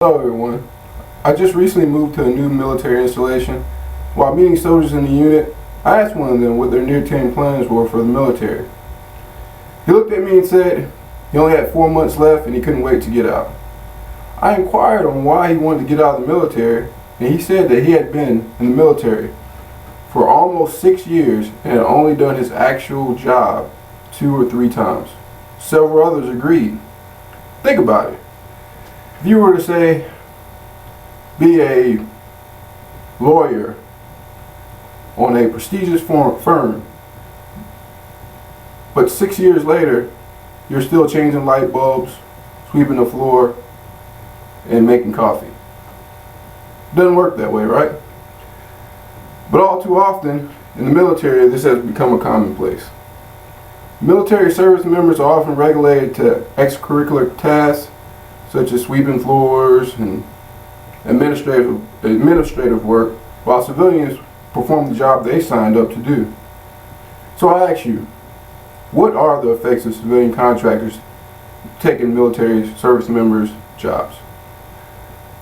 Hello everyone. I just recently moved to a new military installation. While meeting soldiers in the unit, I asked one of them what their near-term plans were for the military. He looked at me and said he only had 4 months left and he couldn't wait to get out. I inquired on why he wanted to get out of the military, and he said that he had been in the military for almost 6 years and had only done his actual job 2 or 3 times. Several others agreed. Think about it. If you were to say, be a lawyer on a prestigious firm, but 6 years later, you're still changing light bulbs, sweeping the floor, and making coffee. Doesn't work that way, right? But all too often, in the military, this has become a commonplace. Military service members are often regulated to extracurricular tasks such as sweeping floors and administrative work, while civilians perform the job they signed up to do. So I ask you, what are the effects of civilian contractors taking military service members' jobs?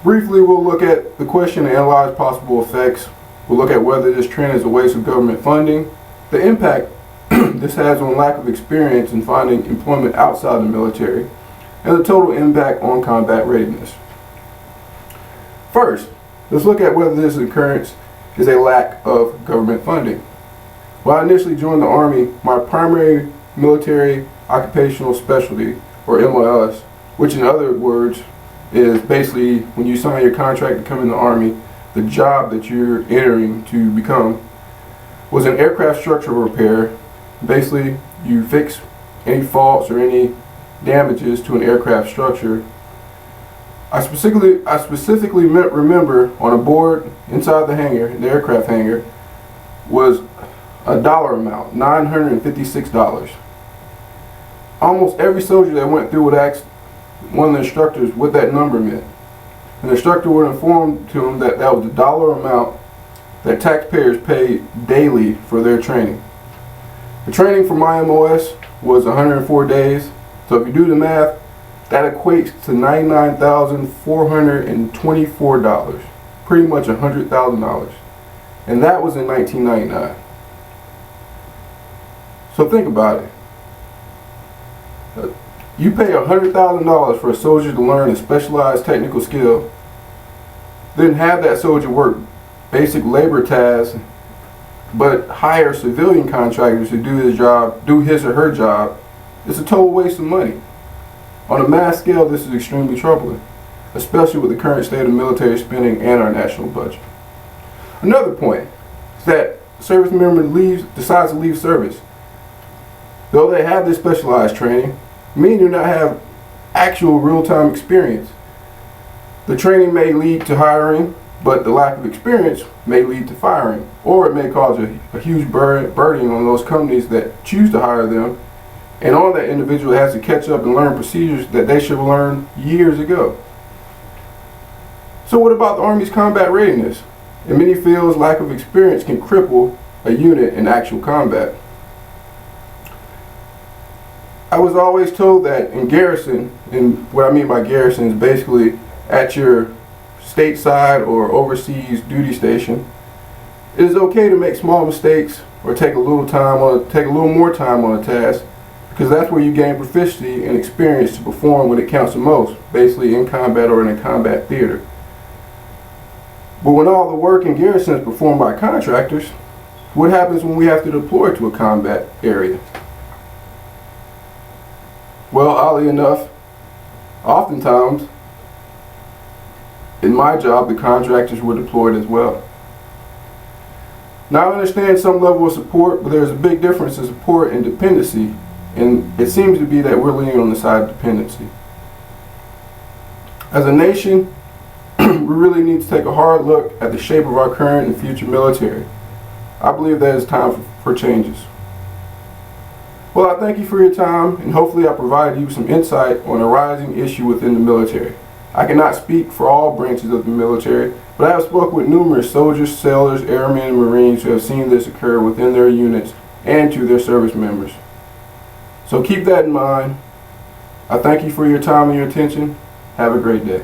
Briefly, we'll look at the question and analyze possible effects. We'll look at whether this trend is a waste of government funding, the impact this has on lack of experience in finding employment outside the military, and the total impact on combat readiness. First, let's look at whether this occurrence is a lack of government funding. When I initially joined the Army, my primary military occupational specialty, or MLS, which in other words is basically when you sign your contract to come in the Army, the job that you're entering to become, was an aircraft structural repair. Basically, you fix any faults or any damages to an aircraft structure. I specifically remember on a board inside the hangar, the aircraft hangar, was a dollar amount, $956. Almost every soldier that went through would ask one of the instructors what that number meant. And the instructor would inform to him that that was the dollar amount that taxpayers paid daily for their training. The training for my MOS was 104 days. So if you do the math, that equates to $99,424, pretty much $100,000. And that was in 1999. So think about it. You pay $100,000 for a soldier to learn a specialized technical skill, then have that soldier work basic labor tasks, but hire civilian contractors to do his or her job. It's a total waste of money. On a mass scale, this is extremely troubling, especially with the current state of military spending and our national budget. Another point is that a service member decides to leave service. Though they have this specialized training, many do not have actual real-time experience. The training may lead to hiring, but the lack of experience may lead to firing, or it may cause a huge burden on those companies that choose to hire them, and all that individual has to catch up and learn procedures that they should have learned years ago. So what about the Army's combat readiness? In many fields, lack of experience can cripple a unit in actual combat. I was always told that in garrison, and what I mean by garrison is basically at your stateside or overseas duty station, it is okay to make small mistakes or take a little more time on a task, because that's where you gain proficiency and experience to perform when it counts the most, basically in combat or in a combat theater. But when all the work in garrison is performed by contractors, what happens when we have to deploy to a combat area? Well, oddly enough, oftentimes, in my job, the contractors were deployed as well. Now, I understand some level of support, but there's a big difference in support and dependency, and it seems to be that we're leaning on the side of dependency. As a nation, we really need to take a hard look at the shape of our current and future military. I believe that it's time for changes. Well, I thank you for your time, and hopefully I provided you some insight on a rising issue within the military. I cannot speak for all branches of the military, but I have spoken with numerous soldiers, sailors, airmen, and Marines who have seen this occur within their units and to their service members. So keep that in mind. I thank you for your time and your attention. Have a great day.